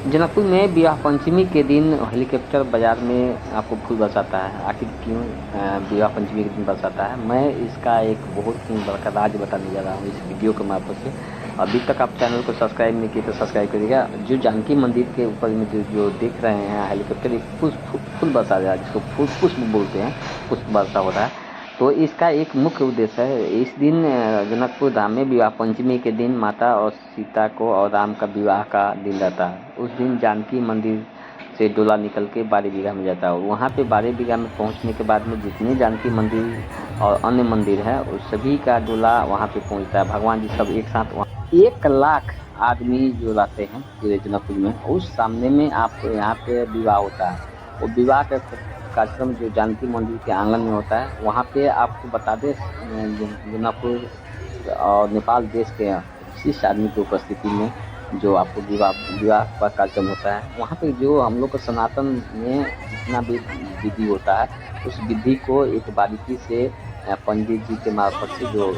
जनकपुर में विवाह पंचमी के दिन हेलीकॉप्टर बाजार में आपको फूल बरसाता है। आखिर क्यों विवाह पंचमी के दिन बरसाता है, मैं इसका एक बहुत ही बड़ा राज बताने जा रहा हूँ इस वीडियो के माध्यम से। अभी तक आप चैनल को सब्सक्राइब नहीं किए तो सब्सक्राइब करिएगा। जो जानकी मंदिर के ऊपर में जो देख रहे हैं हेलीकॉप्टर, फूल बरसा रहा है, जिसको पुष्प बोलते हैं, पुष्प बरसा हो रहा है। तो इसका एक मुख्य उद्देश्य है, इस दिन जनकपुर धाम में विवाह पंचमी के दिन माता और सीता को और राम का विवाह का दिन रहता है। उस दिन जानकी मंदिर से डोला निकल के बारह बीघा में जाता है। वहाँ पे बारह बीघा में पहुँचने के बाद में जितने जानकी मंदिर और अन्य मंदिर है उस सभी का डोला वहाँ पे पहुँचता है। भगवान जी सब एक साथ 1 लाख आदमी जो रहते हैं पूरे जनकपुर में, उस सामने में आप यहाँ पे विवाह होता है। वो विवाह का कार्यक्रम जो जानकी मंदिर के आंगन में होता है, वहाँ पे आपको बता दें जनकपुर और नेपाल देश के विशिष्ट आदमी की उपस्थिति में जो आपको विवाह का कार्यक्रम होता है, वहाँ पे जो हम लोग को सनातन में जितना भी विधि होता है उस विधि को एक बारीकी से पंडित जी के मार्फत से जो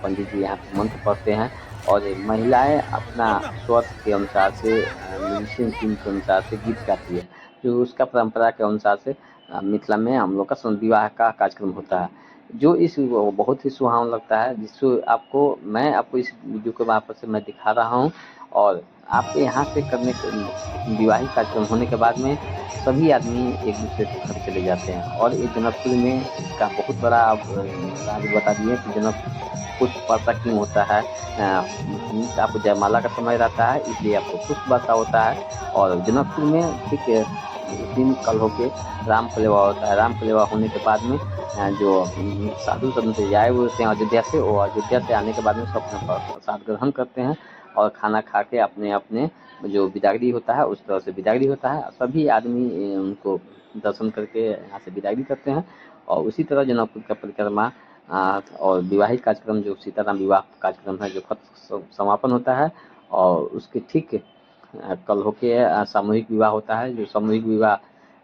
पंडित जी यहाँ मंत्र पढ़ते हैं और महिलाएं अपना स्वर के अनुसार से म्यूजिशियन टीम के अनुसार से गीत गाती है। जो उसका परंपरा के अनुसार से मिथिला में हम लोग का विवाह का कार्यक्रम होता है, जो इस बहुत ही सुहावना लगता है, जिसको मैं आपको इस वीडियो के मार्फत से मैं दिखा रहा हूँ। और आप यहाँ से करने के विवाहिक कार्यक्रम होने के बाद में सभी आदमी एक दूसरे के घर चले जाते हैं। और ये जनकपुर में इसका बहुत बड़ा राज बता दिए कि जनकपुर पुष्प वर्षा क्यों होता है। आपको जयमाला का समय रहता है, इसलिए आपको पुष्प वर्षा होता है। और जनकपुर में ठीक उस दिन कल होके राम कलेवा होता है। राम कलेवा होने के बाद में जो साधु संत आए हुए होते हैं अयोध्या से, वो अयोध्या से आने के बाद में सब अपना प्रसाद ग्रहण करते हैं और खाना खा के अपने अपने जो बिदागरी होता है उस तरह से बिदागरी होता है। सभी आदमी उनको दर्शन करके यहाँ से बिदागरी करते हैं। और उसी तरह जनकपुर का परिक्रमा और विवाहिक कार्यक्रम जो सीताराम विवाह कार्यक्रम है जो समापन होता है। और उसके ठीक कल होके सामूहिक विवाह होता है। जो सामूहिक विवाह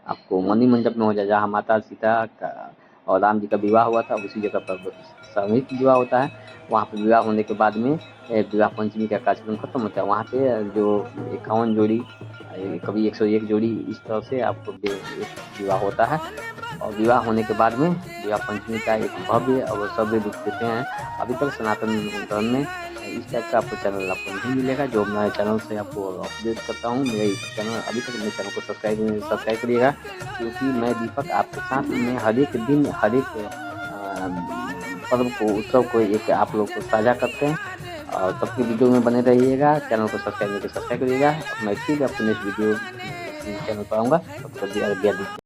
आपको मणि मंडप में हो जाए, जहाँ माता सीता का और राम जी का विवाह हुआ था, उसी जगह पर सामूहिक विवाह होता है। वहाँ पर विवाह होने के बाद में विवाह पंचमी का कार्यक्रम खत्म होता है। वहाँ पे जो 51 जोड़ी, कभी 101 जोड़ी, इस तरह से आपको विवाह होता है। और विवाह होने के बाद में विवाह पंचमी का एक भव्य और सभ्य रूप देते हैं। अभी तक सनातन धर्म में इस टाइप का आपको चैनल आपको नहीं मिलेगा, जो मैं चैनल से आपको अपडेट करता हूँ। मेरे चैनल अभी तक मेरे चैनल को सब्सक्राइब करिएगा, क्योंकि मैं दीपक आपके साथ में हर एक दिन हर एक पर्व को, उत्सव को एक आप लोग को साझा करते हैं। और तब की वीडियो में बने रहिएगा, चैनल को सब्सक्राइब करिएगा। मैं फिर आपको नेक्स्ट वीडियो चैनल पर आऊँगा। तब तक